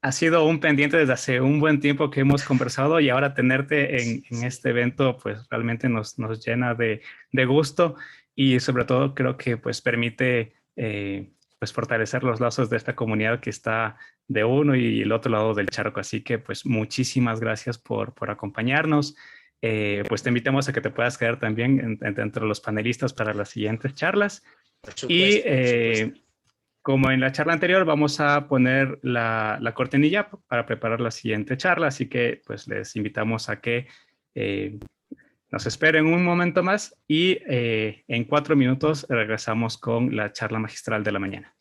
Ha sido un pendiente desde hace un buen tiempo que hemos conversado y ahora tenerte en este evento pues realmente nos llena de gusto y sobre todo creo que pues permite pues fortalecer los lazos de esta comunidad que está de uno y el otro lado del charco. Así que pues muchísimas gracias por acompañarnos. Pues te invitamos a que te puedas quedar también dentro de los panelistas para las siguientes charlas. Por Y supuesto, por supuesto. como en la charla anterior, vamos a poner la cortinilla para preparar la siguiente charla. Así que pues les invitamos a que nos esperen un momento más y en 4 minutos regresamos con la charla magistral de la mañana.